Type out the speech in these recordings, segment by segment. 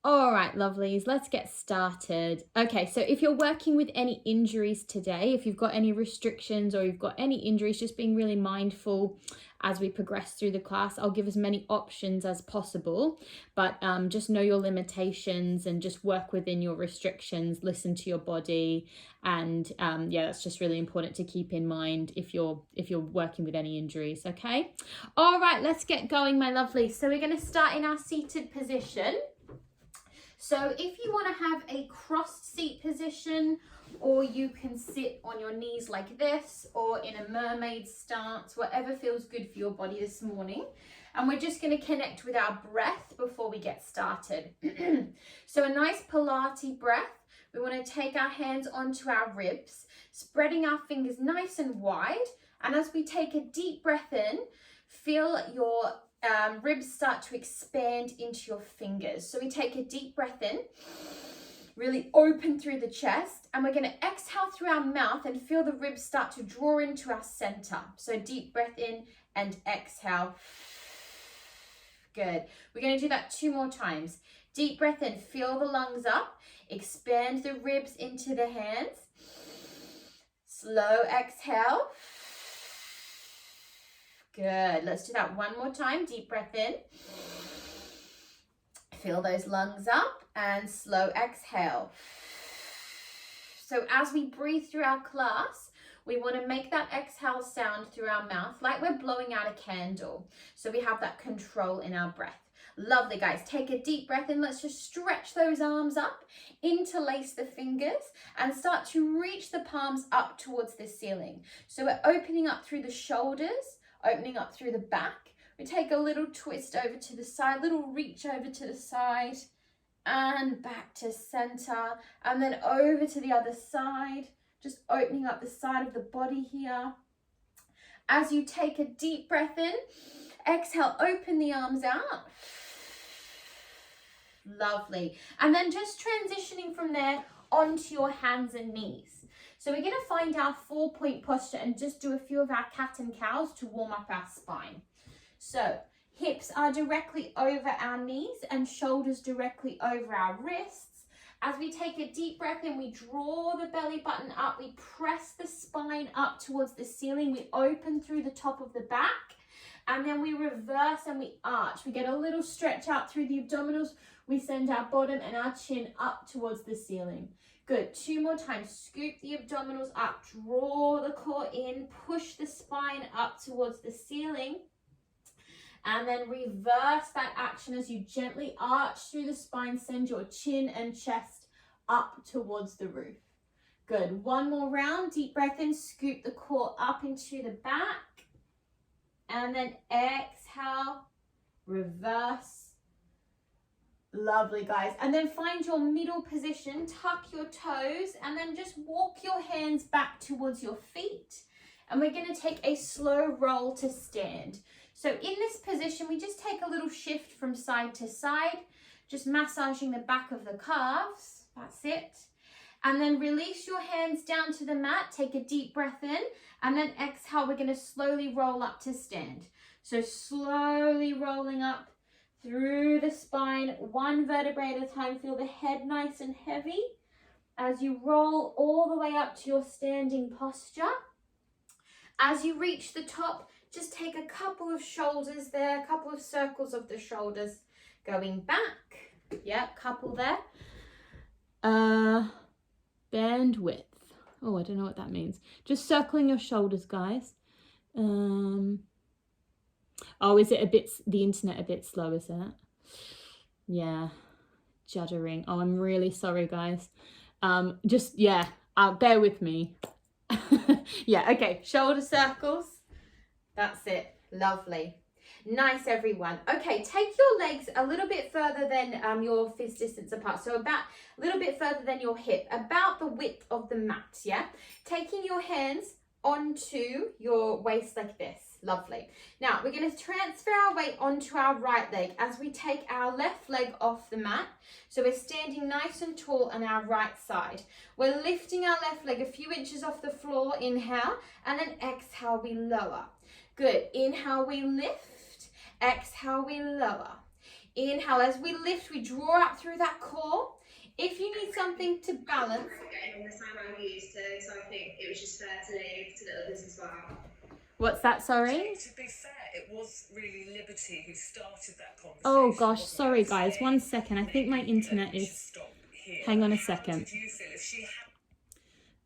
All right, lovelies, let's get started. Okay, so if you're working with any injuries today, if you've got any restrictions or you've got any injuries, just being really mindful as we progress through the class. I'll give as many options as possible, but just know your limitations and just work within your restrictions, listen to your body. And yeah, that's just really important to keep in mind if you're working with any injuries, okay? All right, let's get going, my lovely. So we're going to start in our seated position. So if you want to have a crossed seat position, or you can sit on your knees like this, or in a mermaid stance, whatever feels good for your body this morning. And we're just going to connect with our breath before we get started. So a nice Pilates breath. We want to take our hands onto our ribs, spreading our fingers nice and wide. And as we take a deep breath in, feel your ribs start to expand into your fingers. So we take a deep breath in, really open through the chest, and we're going to exhale through our mouth and feel the ribs start to draw into our center. So deep breath in and exhale. Good. We're going to do that 2 more times. Deep breath in, feel the lungs up, expand the ribs into the hands. Slow exhale. Good. Let's do that 1 more time. Deep breath in. Feel those lungs up and slow exhale. So as we breathe through our class, we want to make that exhale sound through our mouth like we're blowing out a candle. So we have that control in our breath. Lovely, guys. Take a deep breath in. Let's just stretch those arms up, interlace the fingers, and start to reach the palms up towards the ceiling. So we're opening up through the shoulders, opening up through the back. We take a little twist over to the side, little reach over to the side, and back to center, and then over to the other side, just opening up the side of the body here. As you take a deep breath in, exhale, open the arms out. Lovely. And then just transitioning from there onto your hands and knees. So we're going to find our 4-point posture and just do a few of our cat and cows to warm up our spine. So hips are directly over our knees and shoulders directly over our wrists. As we take a deep breath in, we draw the belly button up. We press the spine up towards the ceiling. We open through the top of the back. And then we reverse and we arch. We get a little stretch out through the abdominals. We send our bottom and our chin up towards the ceiling. Good. 2 more times. Scoop the abdominals up. Draw the core in. Push the spine up towards the ceiling. And then reverse that action as you gently arch through the spine. Send your chin and chest up towards the roof. Good. 1 more round. Deep breath in. Scoop the core up into the back. And then exhale. Reverse. Lovely, guys. And then find your middle position. Tuck your toes. And then just walk your hands back towards your feet. And we're going to take a slow roll to stand. So in this position, we just take a little shift from side to side, just massaging the back of the calves. That's it. And then release your hands down to the mat. Take a deep breath in and then exhale. We're going to slowly roll up to stand. So slowly rolling up through the spine, 1 vertebrae at a time. Feel the head nice and heavy as you roll all the way up to your standing posture. As you reach the top, just take a couple of shoulders there, a couple of circles of the shoulders going back. Yeah, couple there. Bandwidth. Oh, I don't know what that means. Just circling your shoulders, guys. Oh, is it the internet a bit slow, is it? Yeah, juddering. Oh, I'm really sorry, guys. Bear with me. Yeah, okay, shoulder circles. That's it. Lovely. Nice, everyone. Okay, take your legs a little bit further than your fist distance apart. So about a little bit further than your hip, about the width of the mat, yeah? Taking your hands onto your waist like this. Lovely. Now, we're going to transfer our weight onto our right leg as we take our left leg off the mat. So we're standing nice and tall on our right side. We're lifting our left leg a few inches off the floor. Inhale, and then exhale, we lower. Good. Inhale, we lift. Exhale, we lower. Inhale, as we lift, we draw up through that core. If you need something to balance. Getting on the same I'm used to, so I think it was just fair to leave to the others as well. What's that, sorry? To be fair, it was really Liberty who started that conversation. Oh gosh, sorry guys, 1 second. I think my internet is... Hang on a second. Did you feel if she had...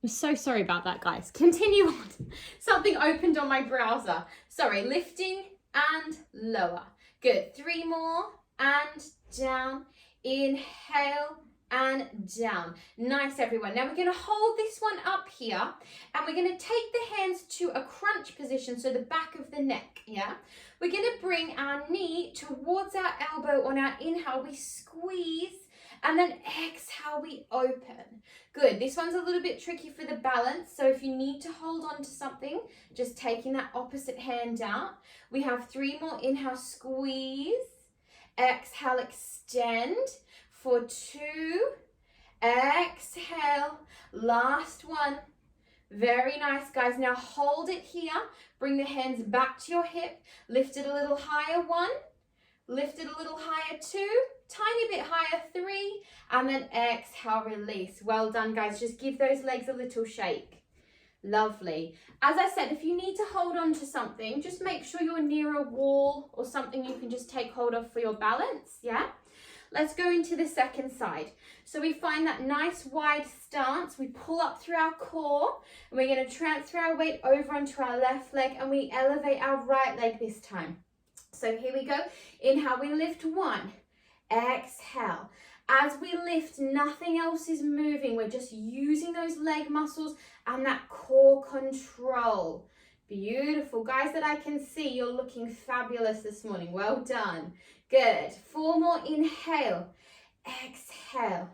I'm so sorry about that, guys. Continue on. Something opened on my browser. Sorry, lifting and lower. Good. 3 more and down. Inhale and down. Nice, everyone. Now we're going to hold this one up here and we're going to take the hands to a crunch position, so the back of the neck, yeah? We're going to bring our knee towards our elbow on our inhale. We squeeze and then exhale, we open. Good. This one's a little bit tricky for the balance, so if you need to hold on to something, just taking that opposite hand out. We have 3 more. Inhale, squeeze. Exhale, extend. For 2, exhale, last one. Very nice, guys. Now hold it here. Bring the hands back to your hip. Lift it a little higher. 1, lift it a little higher. 2, tiny bit higher. 3, and then exhale, release. Well done, guys. Just give those legs a little shake. Lovely. As I said, if you need to hold on to something, just make sure you're near a wall or something you can just take hold of for your balance, yeah? Let's go into the second side. So we find that nice wide stance. We pull up through our core and we're going to transfer our weight over onto our left leg and we elevate our right leg this time. So here we go. Inhale, we lift 1. Exhale. As we lift, nothing else is moving. We're just using those leg muscles and that core control. Beautiful. Guys that I can see, you're looking fabulous this morning. Well done. Good. 4 more. Inhale. Exhale.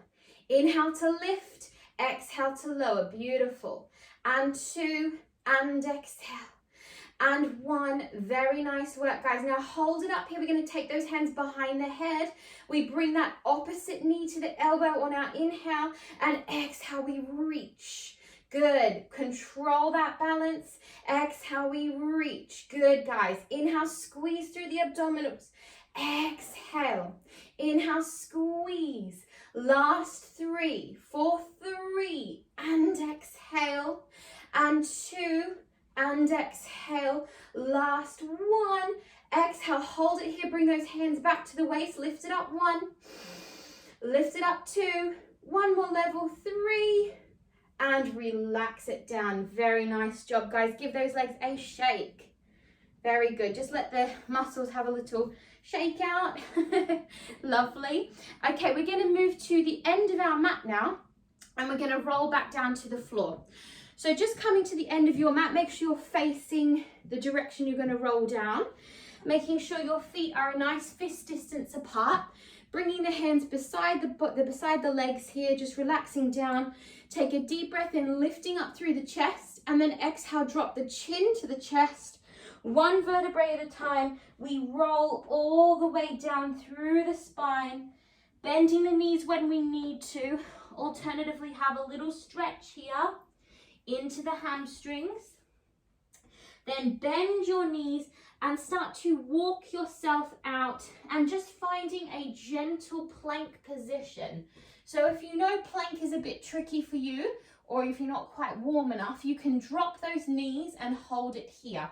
Inhale to lift. Exhale to lower. Beautiful. And 2. And exhale. And 1. Very nice work, guys. Now hold it up here. We're going to take those hands behind the head. We bring that opposite knee to the elbow on our inhale. And exhale, we reach. Good. Control that balance. Exhale, we reach. Good, guys. Inhale, squeeze through the abdominals. Exhale. Inhale, squeeze. Last 3, for 3, and exhale. And 2, and exhale. Last 1. Exhale, hold it here. Bring those hands back to the waist. Lift it up. 1. Lift it up. 2. 1 more level. 3. And relax it down. Very nice job, guys. Give those legs a shake. Very good. Just let the muscles have a little shake out. Lovely. Okay, we're going to move to the end of our mat now, and we're going to roll back down to the floor. So just coming to the end of your mat, make sure you're facing the direction you're going to roll down, making sure your feet are a nice fist distance apart, bringing the hands beside the legs here, just relaxing down. Take a deep breath in, lifting up through the chest, and then exhale, drop the chin to the chest. 1 vertebrae at a time. We roll all the way down through the spine, bending the knees when we need to. Alternatively, have a little stretch here into the hamstrings. Then bend your knees and start to walk yourself out and just finding a gentle plank position. So if you know plank is a bit tricky for you, or if you're not quite warm enough, you can drop those knees and hold it here.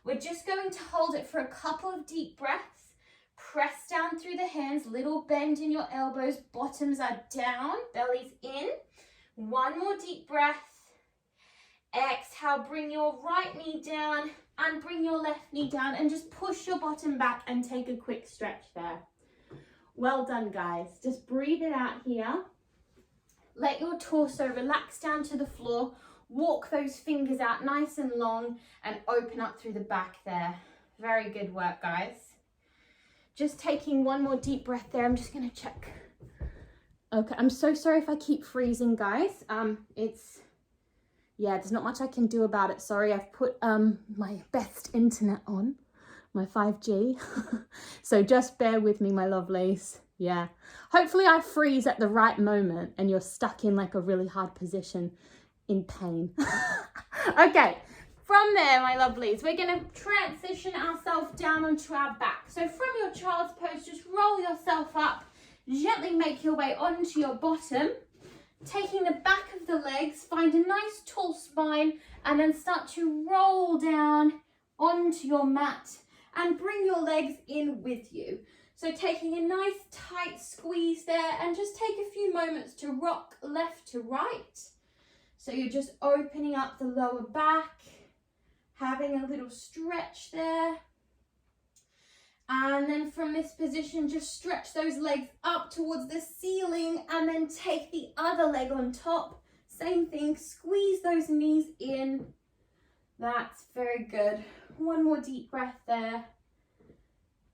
We're just going to hold it for a couple of deep breaths. Press down through the hands, little bend in your elbows, bottoms are down, belly's in. 1 more deep breath. Exhale, bring your right knee down and bring your left knee down and just push your bottom back and take a quick stretch there. Well done, guys. Just breathe it out here. Let your torso relax down to the floor. Walk those fingers out nice and long and open up through the back there. Very good work, guys. Just taking 1 more deep breath there. I'm just going to check. Okay, I'm so sorry if I keep freezing, guys. Yeah, there's not much I can do about it. Sorry, I've put my best internet on, my 5G. So just bear with me, my lovelies. Yeah. Hopefully I freeze at the right moment and you're stuck in like a really hard position in pain. Okay, From there, my lovelies, we're going to transition ourselves down onto our back. So from your child's pose, just roll yourself up, gently make your way onto your bottom, taking the back of the legs, find a nice tall spine, and then start to roll down onto your mat and bring your legs in with you. So taking a nice tight squeeze there, and just take a few moments to rock left to right. So you're just opening up the lower back, having a little stretch there. And then from this position, just stretch those legs up towards the ceiling, and then take the other leg on top. Same thing, squeeze those knees in. That's very good. One more deep breath there.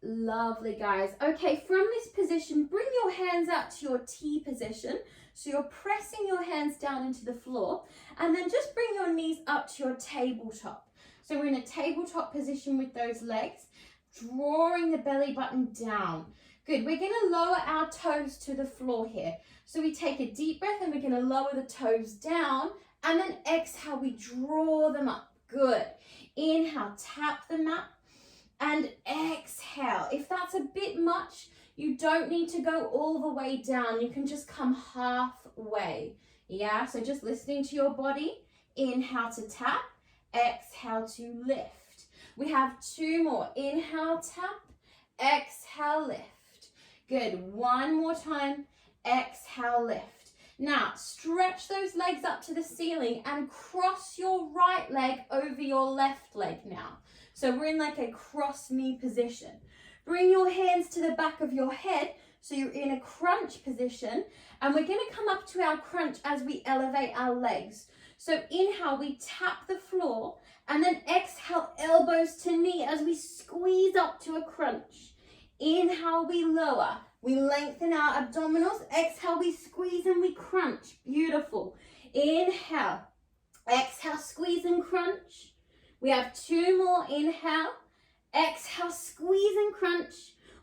Lovely, guys. Okay, from this position, bring your hands out to your T position. So you're pressing your hands down into the floor, and then just bring your knees up to your tabletop. So we're in a tabletop position with those legs, drawing the belly button down. Good. We're going to lower our toes to the floor here. So we take a deep breath, and we're going to lower the toes down, and then exhale, we draw them up. Good. Inhale, tap the mat, and exhale. If that's a bit much, you don't need to go all the way down. You can just come halfway. Yeah, so just listening to your body. Inhale to tap, exhale to lift. We have two more. Inhale, tap, exhale, lift. Good. One more time. Exhale, lift. Now, stretch those legs up to the ceiling and cross your right leg over your left leg now. So we're in like a cross knee position. Bring your hands to the back of your head, so you're in a crunch position, and we're going to come up to our crunch as we elevate our legs. So inhale, we tap the floor, and then exhale, elbows to knee as we squeeze up to a crunch. Inhale, we lower. We lengthen our abdominals. Exhale, we squeeze and we crunch. Beautiful. Inhale. Exhale, squeeze and crunch. We have two more. Inhale. Exhale, squeeze and crunch.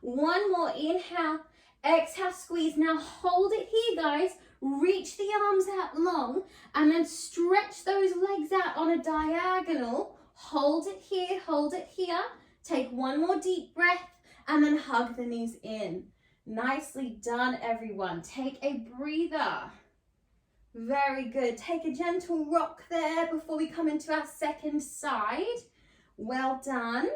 One more. Inhale. Exhale, squeeze. Now hold it here, guys. Reach the arms out long, and then stretch those legs out on a diagonal. Hold it here. Hold it here. Take one more deep breath, and then hug the knees in. Nicely done, everyone. Take a breather. Very good. Take a gentle rock there before we come into our second side. Well done.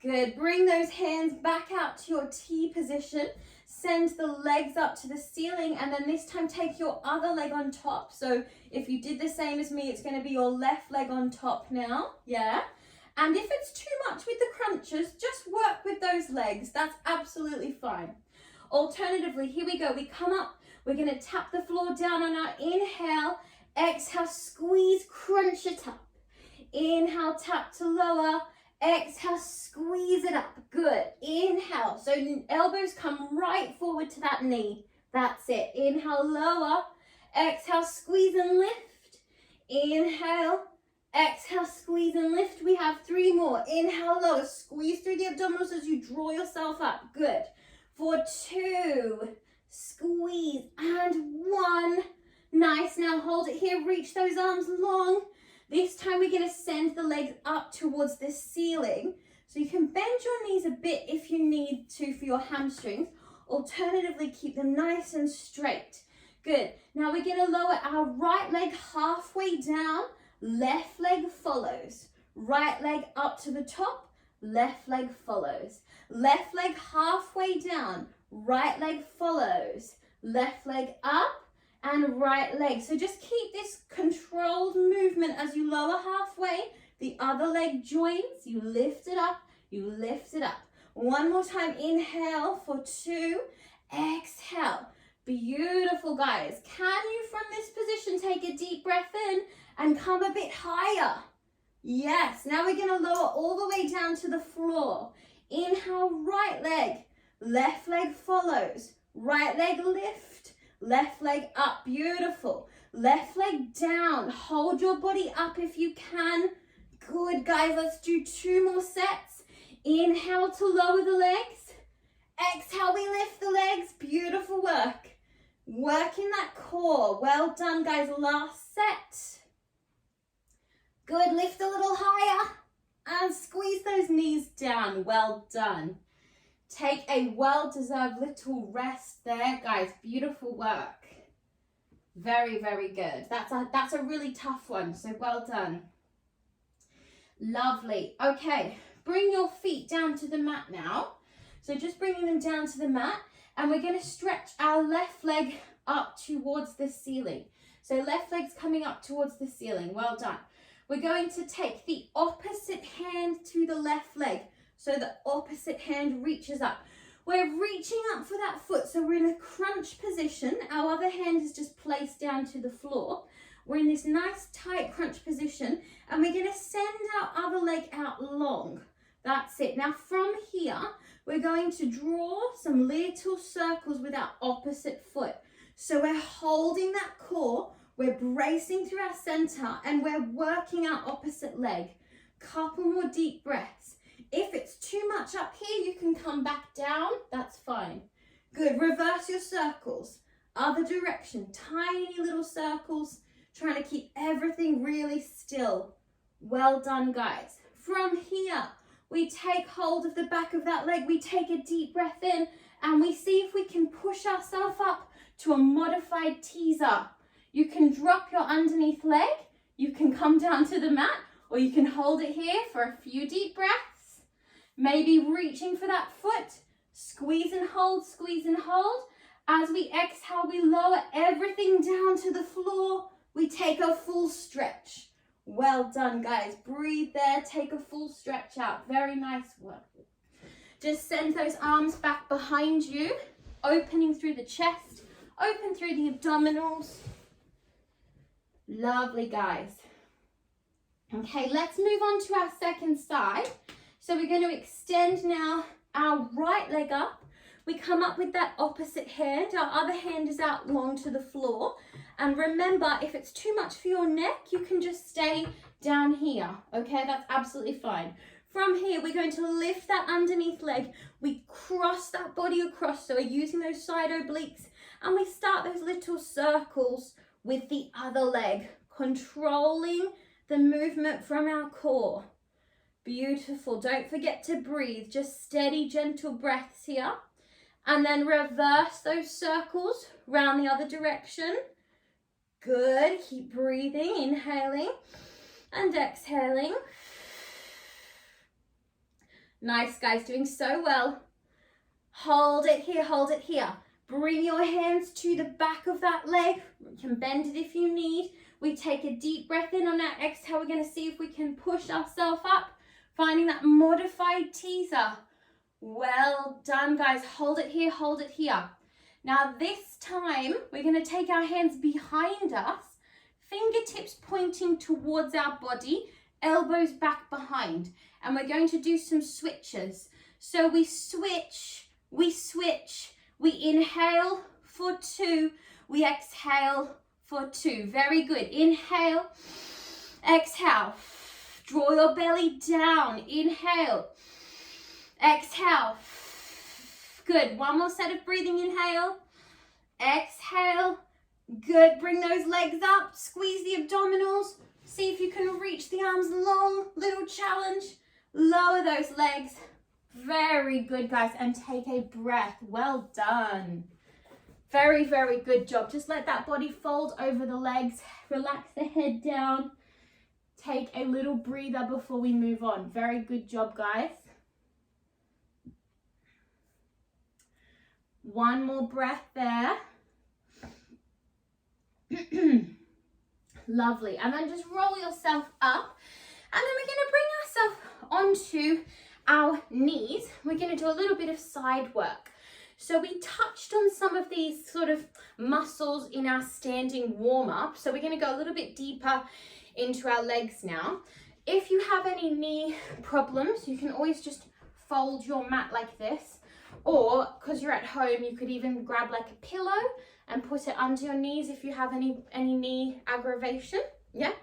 Good. Bring those hands back out to your T position. Send the legs up to the ceiling, and then this time take your other leg on top. So if you did the same as me, it's going to be your left leg on top now. Yeah. And if it's too much with the crunches, just work with those legs. That's absolutely fine. Alternatively, here we go. We come up. We're going to tap the floor down on our inhale. Exhale, squeeze, crunch it up. Inhale, tap to lower. Exhale, squeeze it up. Good. Inhale. So elbows come right forward to that knee. That's it. Inhale, lower. Exhale, squeeze and lift. Inhale. Exhale, squeeze and lift. We have three more. Inhale, lower. Squeeze through the abdominals as you draw yourself up. Good. For two. Squeeze. And one. Nice. Now hold it here. Reach those arms long. This time we're going to send the legs up towards the ceiling. So you can bend your knees a bit if you need to for your hamstrings. Alternatively, keep them nice and straight. Good. Now we're going to lower our right leg halfway down. Left leg follows. Right leg up to the top. Left leg follows. Left leg halfway down. Right leg follows. Left leg up and right leg. So just keep this controlled movement as you lower halfway. The other leg joins. You lift it up. You lift it up. One more time. Inhale for two. Exhale. Beautiful, guys. Can you from this position take a deep breath in and come a bit higher? Yes. Now we're going to lower all the way down to the floor. Inhale, right leg. Left leg follows. Right leg lift. Left leg up. Beautiful. Left leg down. Hold your body up if you can. Good, guys. Let's do two more sets. Inhale to lower the legs. Exhale, we lift the legs. Beautiful work. Working that core. Well done, guys. Last set. Good, lift a little higher and squeeze those knees down. Well done. Take a well-deserved little rest there, guys. Beautiful work. Very, very good. That's a really tough one, so well done. Lovely. Okay, bring your feet down to the mat now. So just bringing them down to the mat, and we're going to stretch our left leg up towards the ceiling. So left leg's coming up towards the ceiling. Well done. We're going to take the opposite hand to the left leg. So the opposite hand reaches up. We're reaching up for that foot. So we're in a crunch position. Our other hand is just placed down to the floor. We're in this nice tight crunch position, and we're going to send our other leg out long. That's it. Now from here, we're going to draw some little circles with our opposite foot. So we're holding that core, we're bracing through our center, and we're working our opposite leg. Couple more deep breaths. If it's too much up here, you can come back down. That's fine. Good. Reverse your circles. Other direction. Tiny little circles. Trying to keep everything really still. Well done, guys. From here, we take hold of the back of that leg. We take a deep breath in, and we see if we can push ourselves up to a modified teaser. You can drop your underneath leg. You can come down to the mat, or you can hold it here for a few deep breaths. Maybe reaching for that foot. Squeeze and hold, squeeze and hold. As we exhale, we lower everything down to the floor. We take a full stretch. Well done, guys. Breathe there. Take a full stretch out. Very nice work. Just send those arms back behind you, opening through the chest, open through the abdominals. Lovely, guys. Okay, let's move on to our second side. So we're going to extend now our right leg up. We come up with that opposite hand. Our other hand is out long to the floor. And remember, if it's too much for your neck, you can just stay down here. Okay, that's absolutely fine. From here, we're going to lift that underneath leg. We cross that body across. So we're using those side obliques. And we start those little circles with the other leg, controlling the movement from our core. Beautiful. Don't forget to breathe. Just steady, gentle breaths here. And then reverse those circles round the other direction. Good. Keep breathing. Inhaling and exhaling. Nice, guys. Doing so well. Hold it here. Hold it here. Bring your hands to the back of that leg. You can bend it if you need. We take a deep breath in. On our exhale, we're going to see if we can push ourselves up, finding that modified teaser. Well done, guys. Hold it here, hold it here. Now this time, we're going to take our hands behind us, fingertips pointing towards our body, elbows back behind. And we're going to do some switches. So we switch, we switch. We inhale for 2, we exhale for 2. Very good. Inhale, exhale. Draw your belly down. Inhale, exhale. Good. One more set of breathing. Inhale, exhale. Good. Bring those legs up. Squeeze the abdominals. See if you can reach the arms long. Little challenge. Lower those legs. Very good, guys. And take a breath. Well done. Very, very good job. Just let that body fold over the legs. Relax the head down. Take a little breather before we move on. Very good job, guys. One more breath there. Lovely. And then just roll yourself up. And then we're going to bring ourselves onto our knees. We're going to do a little bit of side work. So we touched on some of these sort of muscles in our standing warm-up. So we're going to go a little bit deeper into our legs now. If you have any knee problems, you can always just fold your mat like this. Or, because you're at home, you could even grab like a pillow and put it under your knees if you have any knee aggravation. Yeah.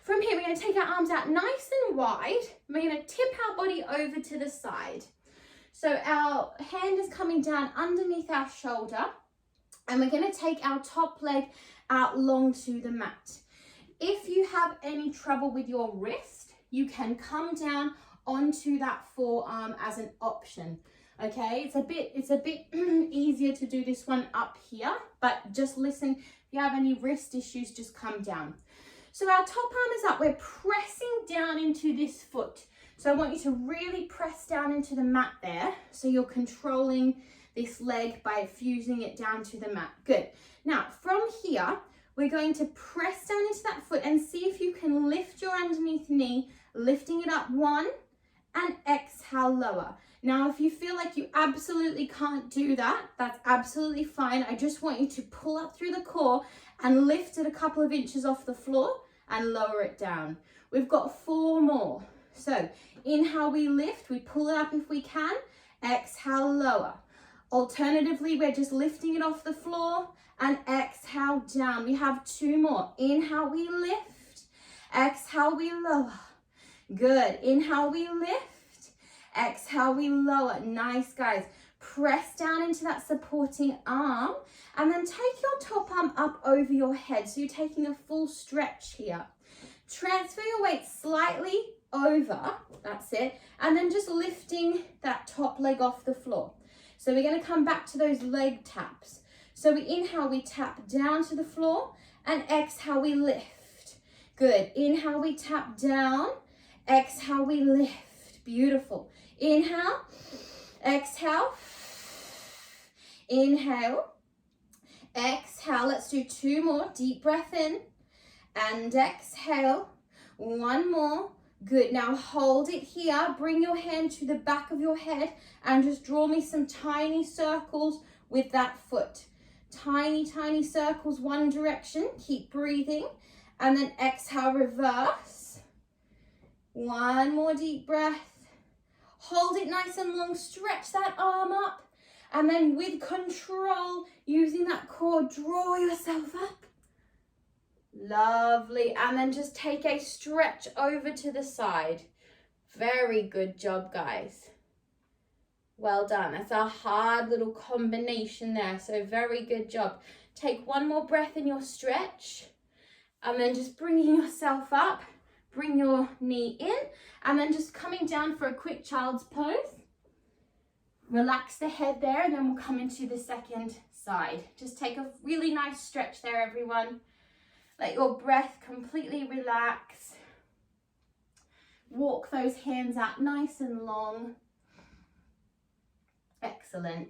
From here, we're going to take our arms out nice and wide. We're going to tip our body over to the side. So our hand is coming down underneath our shoulder, and we're going to take our top leg out long to the mat. If you have any trouble with your wrist, you can come down onto that forearm as an option. Okay, it's a bit easier to do this one up here, but just listen, if you have any wrist issues, just come down. So our top arm is up, we're pressing down into this foot. So I want you to really press down into the mat there. So you're controlling this leg by fusing it down to the mat. Good. Now from here, we're going to press down into that foot and see if you can lift your underneath knee, lifting it up 1 and exhale lower. Now, if you feel like you absolutely can't do that, that's absolutely fine. I just want you to pull up through the core and lift it a couple of inches off the floor and lower it down. We've got 4 more. So inhale, we lift, we pull it up if we can, exhale, lower. Alternatively, we're just lifting it off the floor and exhale down. We have 2 more. Inhale, we lift, exhale, we lower. Good. Inhale, we lift, exhale, we lower. Nice, guys. Press down into that supporting arm and then take your top arm up over your head. So you're taking a full stretch here. Transfer your weight slightly over, that's it, and then just lifting that top leg off the floor. So we're going to come back to those leg taps. So we inhale, we tap down to the floor, and exhale, we lift. Good. Inhale, we tap down, exhale, we lift. Beautiful. Inhale, exhale, inhale, exhale. Let's do 2 more. Deep breath in and exhale. 1 more. Good. Now hold it here. Bring your hand to the back of your head and just draw me some tiny circles with that foot. Tiny, tiny circles, one direction. Keep breathing. And then exhale, reverse. 1 more deep breath. Hold it nice and long. Stretch that arm up. And then with control, using that core, draw yourself up. Lovely. And then just take a stretch over to the side. Very good job, guys. Well done. That's a hard little combination there. So very good job. Take 1 more breath in your stretch. And then just bringing yourself up. Bring your knee in. And then just coming down for a quick child's pose. Relax the head there. And then we'll come into the second side. Just take a really nice stretch there, everyone. Let your breath completely relax. Walk those hands out nice and long. Excellent.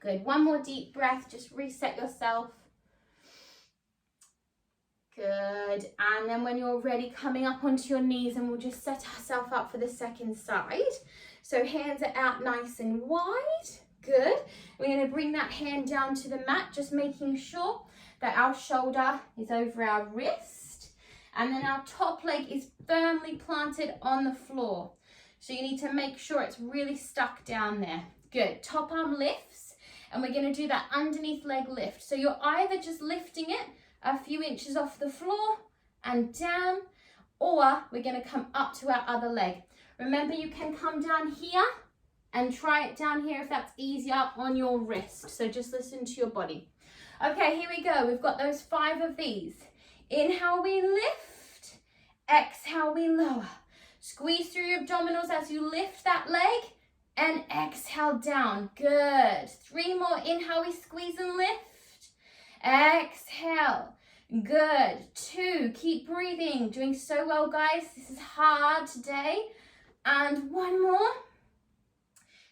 Good. 1 more deep breath. Just reset yourself. Good. And then when you're ready, coming up onto your knees, and we'll just set ourselves up for the second side. So hands are out nice and wide. Good. We're going to bring that hand down to the mat, just making sure that our shoulder is over our wrist. And then our top leg is firmly planted on the floor. So you need to make sure it's really stuck down there. Good. Top arm lifts. And we're going to do that underneath leg lift. So you're either just lifting it a few inches off the floor and down, or we're going to come up to our other leg. Remember, you can come down here and try it down here if that's easier on your wrist. So just listen to your body. Okay, here we go. We've got those 5 of these. Inhale, we lift. Exhale, we lower. Squeeze through your abdominals as you lift that leg. And exhale down. Good. 3 more. Inhale, we squeeze and lift. Exhale. Good. 2. Keep breathing. Doing so well, guys. This is hard today. And 1 more.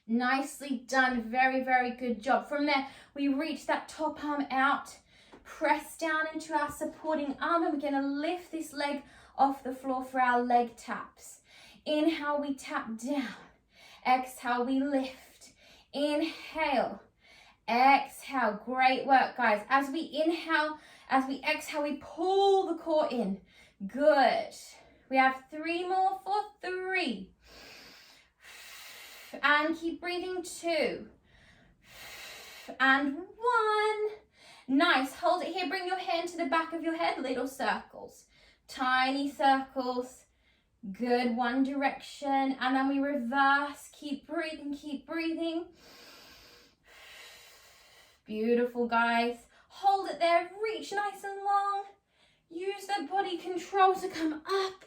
Nicely done. Very, very good job. From there, we reach that top arm out. Press down into our supporting arm, and we're going to lift this leg off the floor for our leg taps. Inhale, we tap down. Exhale, we lift. Inhale. Exhale. Great work, guys. As we inhale, as we exhale, we pull the core in. Good. We have 3 more for 3. And keep breathing. 2. And 1. Nice. Hold it here. Bring your hand to the back of your head. Little circles. Tiny circles. Good. 1 direction. And then we reverse. Keep breathing. Keep breathing. Beautiful, guys. Hold it there. Reach nice and long. Use that body control to come up.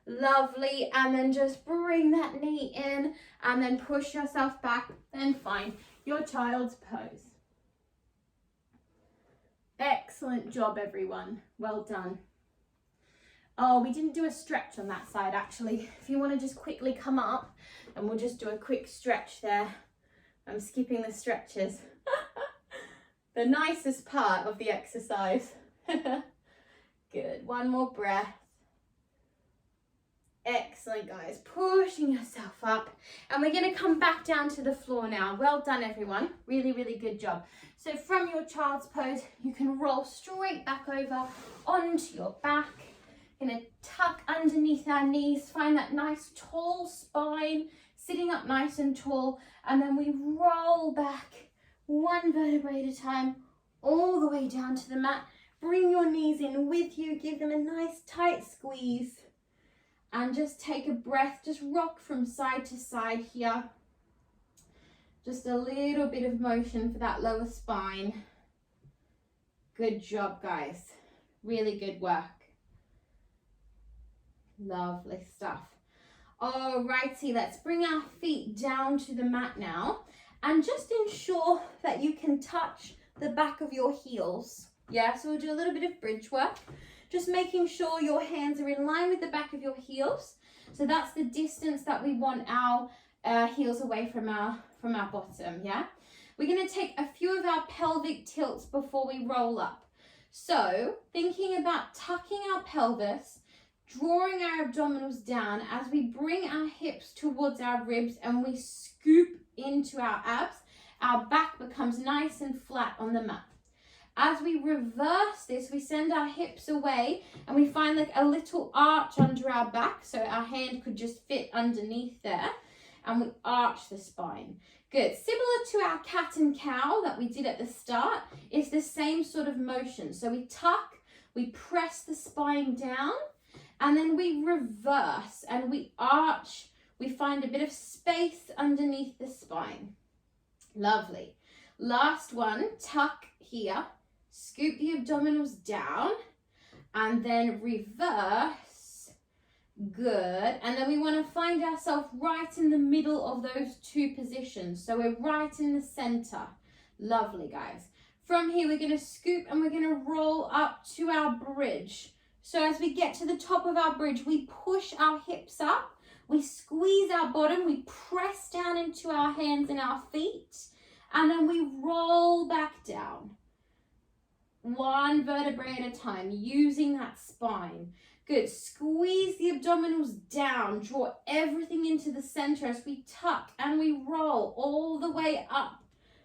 Lovely. And then just bring that knee in and then push yourself back and find your child's pose. Excellent job, everyone. Well done. Oh, we didn't do a stretch on that side, actually. If you want to just quickly come up and we'll just do a quick stretch there. I'm skipping the stretches. The nicest part of the exercise. Good. One more breath. Excellent, guys. Pushing yourself up. And we're going to come back down to the floor now. Well done, everyone. Really, really good job. So from your child's pose, you can roll straight back over onto your back. Going to tuck underneath our knees. Find that nice tall spine. Sitting up nice and tall. And then we roll back one vertebrae at a time all the way down to the mat. Bring your knees in with you. Give them a nice tight squeeze. And just take a breath. Just rock from side to side here. Just a little bit of motion for that lower spine. Good job, guys. Really good work. Lovely stuff. Alrighty, let's bring our feet down to the mat now. And just ensure that you can touch the back of your heels. Yeah, so we'll do a little bit of bridge work. Just making sure your hands are in line with the back of your heels. So that's the distance that we want our heels away from our bottom, yeah? We're going to take a few of our pelvic tilts before we roll up. So thinking about tucking our pelvis, drawing our abdominals down as we bring our hips towards our ribs and we scoop into our abs, our back becomes nice and flat on the mat. As we reverse this, we send our hips away and we find like a little arch under our back. So our hand could just fit underneath there and we arch the spine. Good. Similar to our cat and cow that we did at the start, it's the same sort of motion. So we tuck, we press the spine down and then we reverse and we arch. We find a bit of space underneath the spine. Lovely. Last one, tuck here. Scoop the abdominals down and then reverse. Good. And then we want to find ourselves right in the middle of those two positions. So we're right in the center. Lovely, guys. From here, we're going to scoop and we're going to roll up to our bridge. So as we get to the top of our bridge, we push our hips up. We squeeze our bottom. We press down into our hands and our feet. And then we roll back down. One vertebrae at a time, using that spine. Good. Squeeze the abdominals down. Draw everything into the center as we tuck and we roll all the way up.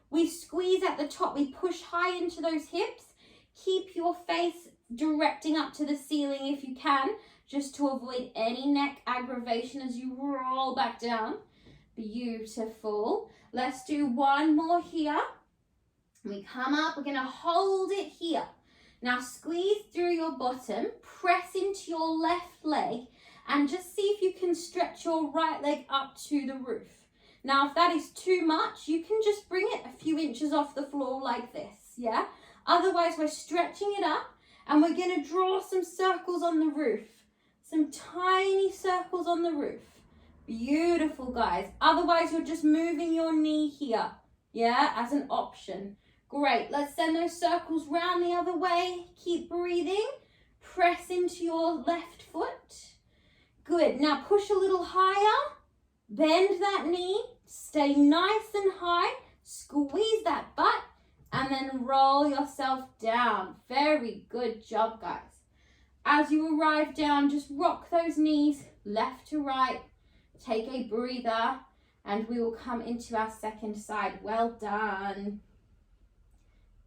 We squeeze at the top. We push high into those hips. Keep your face directing up to the ceiling if you can, just to avoid any neck aggravation as you roll back down. Beautiful. Let's do one more here. We come up, we're going to hold it here. Now squeeze through your bottom, press into your left leg and just see if you can stretch your right leg up to the roof. Now if that is too much, you can just bring it a few inches off the floor like this, yeah? Otherwise we're stretching it up and we're going to draw some circles on the roof. Some tiny circles on the roof. Beautiful, guys. Otherwise you're just moving your knee here, yeah, as an option. Great, let's send those circles round the other way. Keep breathing. Press into your left foot. Good, now push a little higher. Bend that knee. Stay nice and high. Squeeze that butt. And then roll yourself down. Very good job, guys. As you arrive down, just rock those knees left to right. Take a breather. And we will come into our second side. Well done.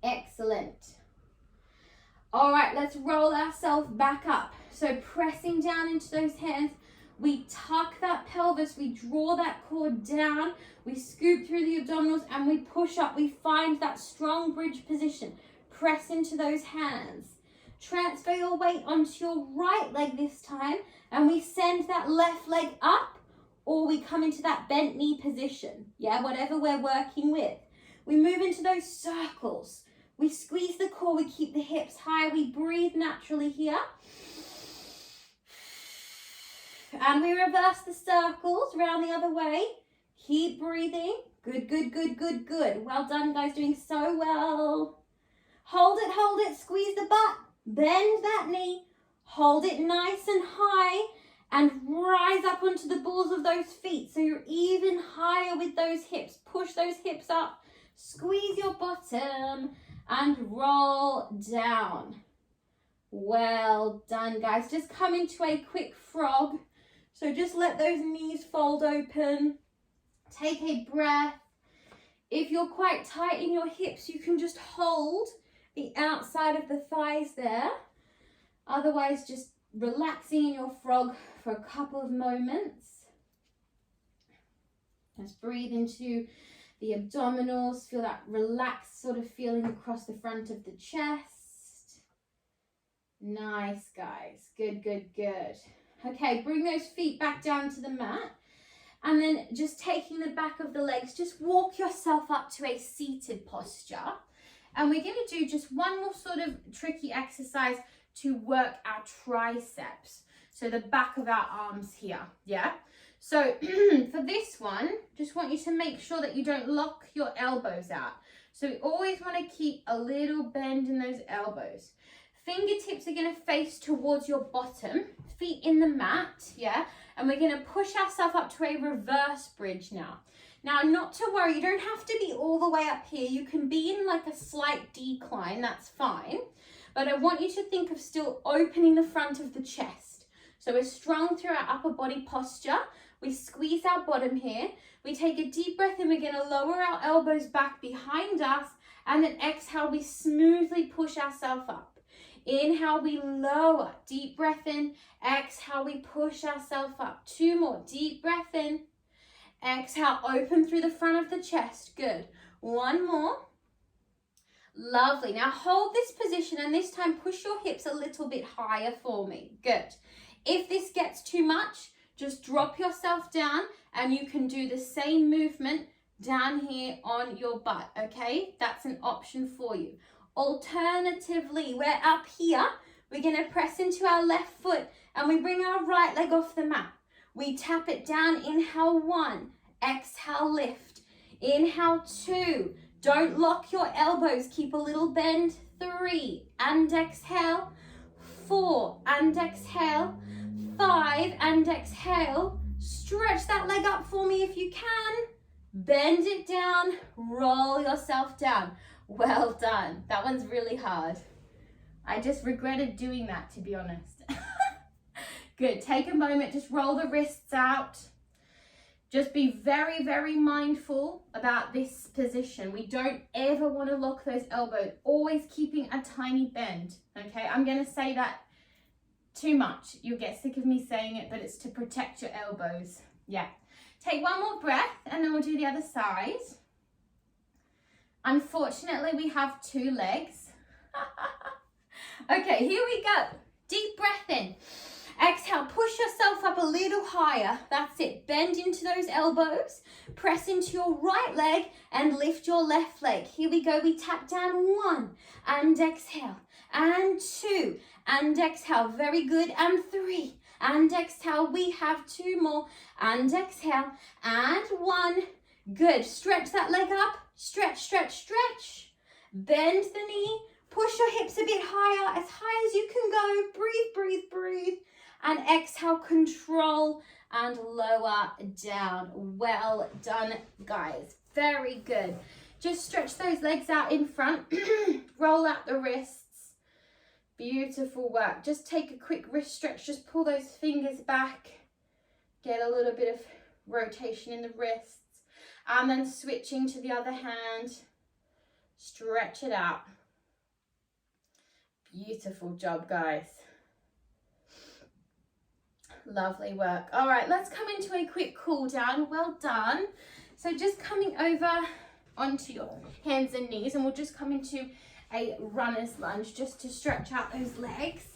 Excellent. All right, let's roll ourselves back up. So pressing down into those hands, we tuck that pelvis, we draw that core down, we scoop through the abdominals and we push up. We find that strong bridge position. Press into those hands. Transfer your weight onto your right leg this time and we send that left leg up or we come into that bent knee position. Yeah, whatever we're working with. We move into those circles. We squeeze the core, we keep the hips high, we breathe naturally here. And we reverse the circles round the other way. Keep breathing. Good, good, good, good, good. Well done, guys, doing so well. Hold it, squeeze the butt, bend that knee, hold it nice and high, and rise up onto the balls of those feet so you're even higher with those hips. Push those hips up, squeeze your bottom, and roll down. Well done, guys. Just come into a quick frog. So just let those knees fold open. Take a breath. If you're quite tight in your hips, you can just hold the outside of the thighs there. Otherwise, just relaxing in your frog for a couple of moments. Just breathe into the abdominals. Feel that relaxed sort of feeling across the front of the chest. Nice, guys. Good, good, good. Okay, bring those feet back down to the mat. And then just taking the back of the legs, just walk yourself up to a seated posture. And we're going to do just one more sort of tricky exercise to work our triceps. So the back of our arms here, yeah? So for this one, just want you to make sure that you don't lock your elbows out. So we always want to keep a little bend in those elbows. Fingertips are going to face towards your bottom, feet in the mat, yeah? And we're going to push ourselves up to a reverse bridge now. Now, not to worry, you don't have to be all the way up here. You can be in like a slight decline, that's fine. But I want you to think of still opening the front of the chest. So we're strong through our upper body posture. We squeeze our bottom here. We take a deep breath and we're going to lower our elbows back behind us. And then exhale, we smoothly push ourselves up. Inhale, we lower. Deep breath in. Exhale, we push ourselves up. 2 more. Deep breath in. Exhale, open through the front of the chest. Good. 1 more. Lovely. Now hold this position and this time push your hips a little bit higher for me. Good. If this gets too much, just drop yourself down and you can do the same movement down here on your butt, okay? That's an option for you. Alternatively, we're up here. We're going to press into our left foot and we bring our right leg off the mat. We tap it down. Inhale 1. Exhale, lift. Inhale 2. Don't lock your elbows. Keep a little bend. 3. And exhale. 4. And exhale. 5. And exhale. Stretch that leg up for me if you can. Bend it down. Roll yourself down. Well done. That one's really hard. I just regretted doing that, to be honest. Good. Take a moment. Just roll the wrists out. Just be very, very mindful about this position. We don't ever want to lock those elbows. Always keeping a tiny bend. Okay. I'm going to say that too much. You'll get sick of me saying it, but it's to protect your elbows. Yeah. Take one more breath and then we'll do the other side. Unfortunately, we have 2 legs. Okay, here we go. Deep breath in. Exhale, push yourself up a little higher. That's it. Bend into those elbows. Press into your right leg and lift your left leg. Here we go. We tap down 1 and exhale. And 2 and exhale. Very good. And 3 and exhale. We have 2 more and exhale. And 1. Good. Stretch that leg up. Stretch, stretch, stretch. Bend the knee. Push your hips a bit higher, as high as you can go. Breathe, breathe, breathe. And exhale, control and lower down. Well done, guys. Very good. Just stretch those legs out in front. Roll out the wrists. Beautiful work. Just take a quick wrist stretch. Just pull those fingers back. Get a little bit of rotation in the wrists. And then switching to the other hand. Stretch it out. Beautiful job, guys. Lovely work. All right, let's come into a quick cool down. Well done. So just coming over onto your hands and knees, and we'll just come into a runner's lunge just to stretch out those legs.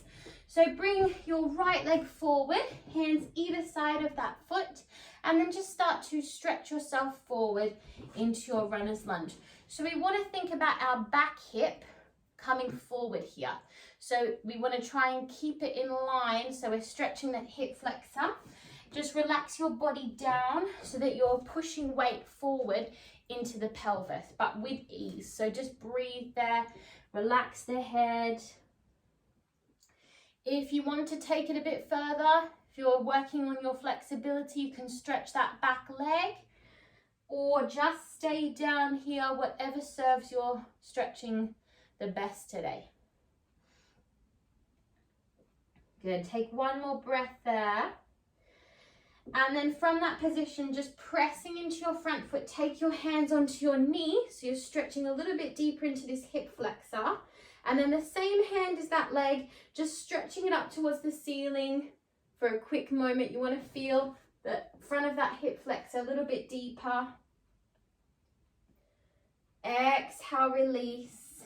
So bring your right leg forward, hands either side of that foot, and then just start to stretch yourself forward into your runner's lunge. So we want to think about our back hip coming forward here. So we want to try and keep it in line. So we're stretching that hip flexor. Just relax your body down so that you're pushing weight forward into the pelvis, but with ease. So just breathe there, relax the head. If you want to take it a bit further, if you're working on your flexibility, you can stretch that back leg, or just stay down here, whatever serves your stretching the best today. Good, take one more breath there. And then from that position, just pressing into your front foot, take your hands onto your knee. So you're stretching a little bit deeper into this hip flexor. And then the same hand as that leg, just stretching it up towards the ceiling for a quick moment. You want to feel the front of that hip flexor a little bit deeper. Exhale, release.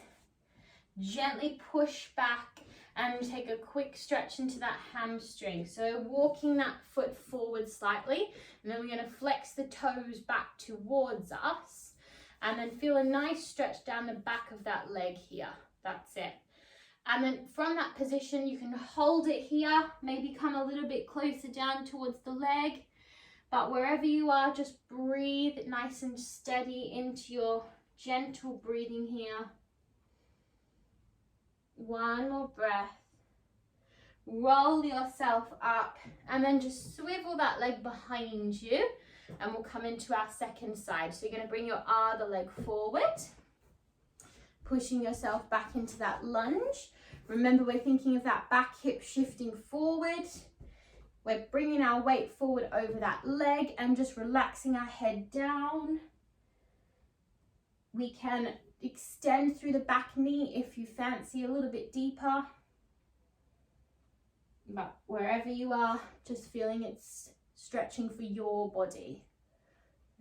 Gently push back and take a quick stretch into that hamstring. So walking that foot forward slightly, and then we're going to flex the toes back towards us, and then feel a nice stretch down the back of that leg here. That's it. And then from that position, you can hold it here, maybe come a little bit closer down towards the leg, but wherever you are, just breathe nice and steady into your gentle breathing here. One more breath. Roll yourself up and then just swivel that leg behind you, and we'll come into our second side. So you're going to bring your other leg forward, pushing yourself back into that lunge. Remember, we're thinking of that back hip shifting forward. We're bringing our weight forward over that leg and just relaxing our head down. We can extend through the back knee if you fancy a little bit deeper. But wherever you are, just feeling it's stretching for your body.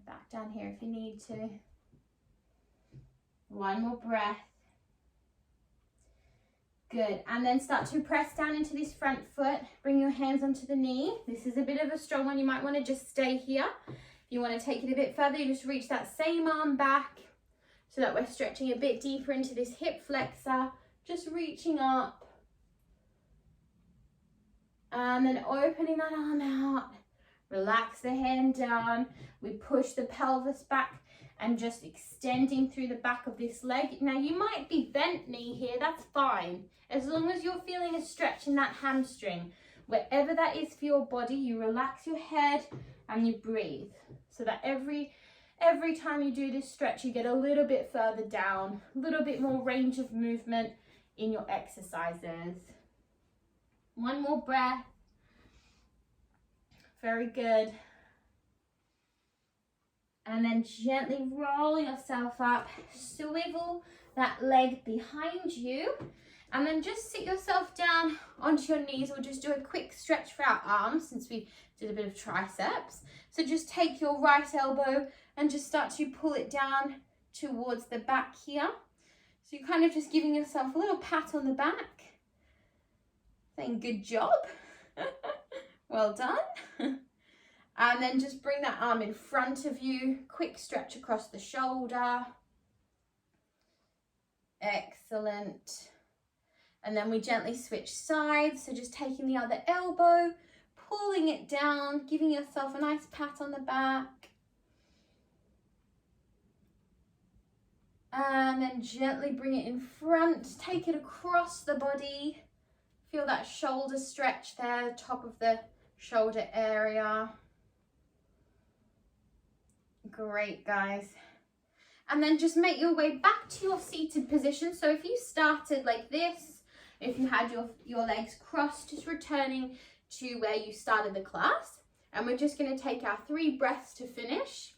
Back down here if you need to. One more breath. Good, and then start to press down into this front foot. Bring your hands onto the knee. This is a bit of a strong one. You might want to just stay here. If you want to take it a bit further, you just reach that same arm back so that we're stretching a bit deeper into this hip flexor. Just reaching up. And then opening that arm out. Relax the hand down. We push the pelvis back and just extending through the back of this leg. Now you might be bent knee here, that's fine. As long as you're feeling a stretch in that hamstring, wherever that is for your body, you relax your head and you breathe. So that every time you do this stretch, you get a little bit further down, a little bit more range of movement in your exercises. One more breath. Very good. And then gently roll yourself up, swivel that leg behind you, and then just sit yourself down onto your knees. We'll just do a quick stretch for our arms since we did a bit of triceps. So just take your right elbow and just start to pull it down towards the back here. So you're kind of just giving yourself a little pat on the back, saying good job, well done. And then just bring that arm in front of you. Quick stretch across the shoulder. Excellent. And then we gently switch sides. So just taking the other elbow, pulling it down, giving yourself a nice pat on the back. And then gently bring it in front. Take it across the body. Feel that shoulder stretch there, top of the shoulder area. Great, guys. And then just make your way back to your seated position. So if you started like this, if you had your legs crossed, just returning to where you started the class. And we're just going to take our 3 breaths to finish.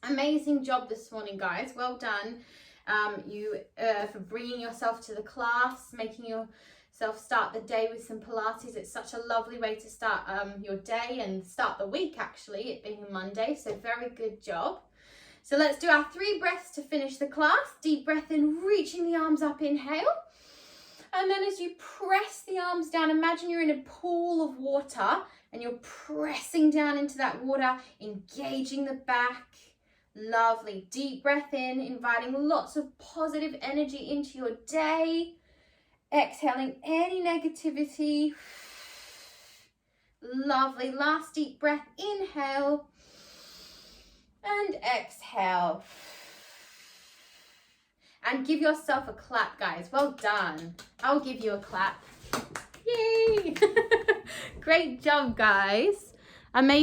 Amazing job this morning, guys. Well done. For bringing yourself to the class, making yourself start the day with some Pilates. It's such a lovely way to start your day and start the week, actually, it being Monday. So very good job. So let's do our 3 breaths to finish the class. Deep breath in, reaching the arms up, inhale. And then as you press the arms down, imagine you're in a pool of water and you're pressing down into that water, engaging the back, Lovely. Deep breath in, inviting lots of positive energy into your day. Exhaling any negativity. Lovely. Last deep breath. Inhale and exhale. And give yourself a clap, guys. Well done. I'll give you a clap. Yay! Great job, guys. Amazing.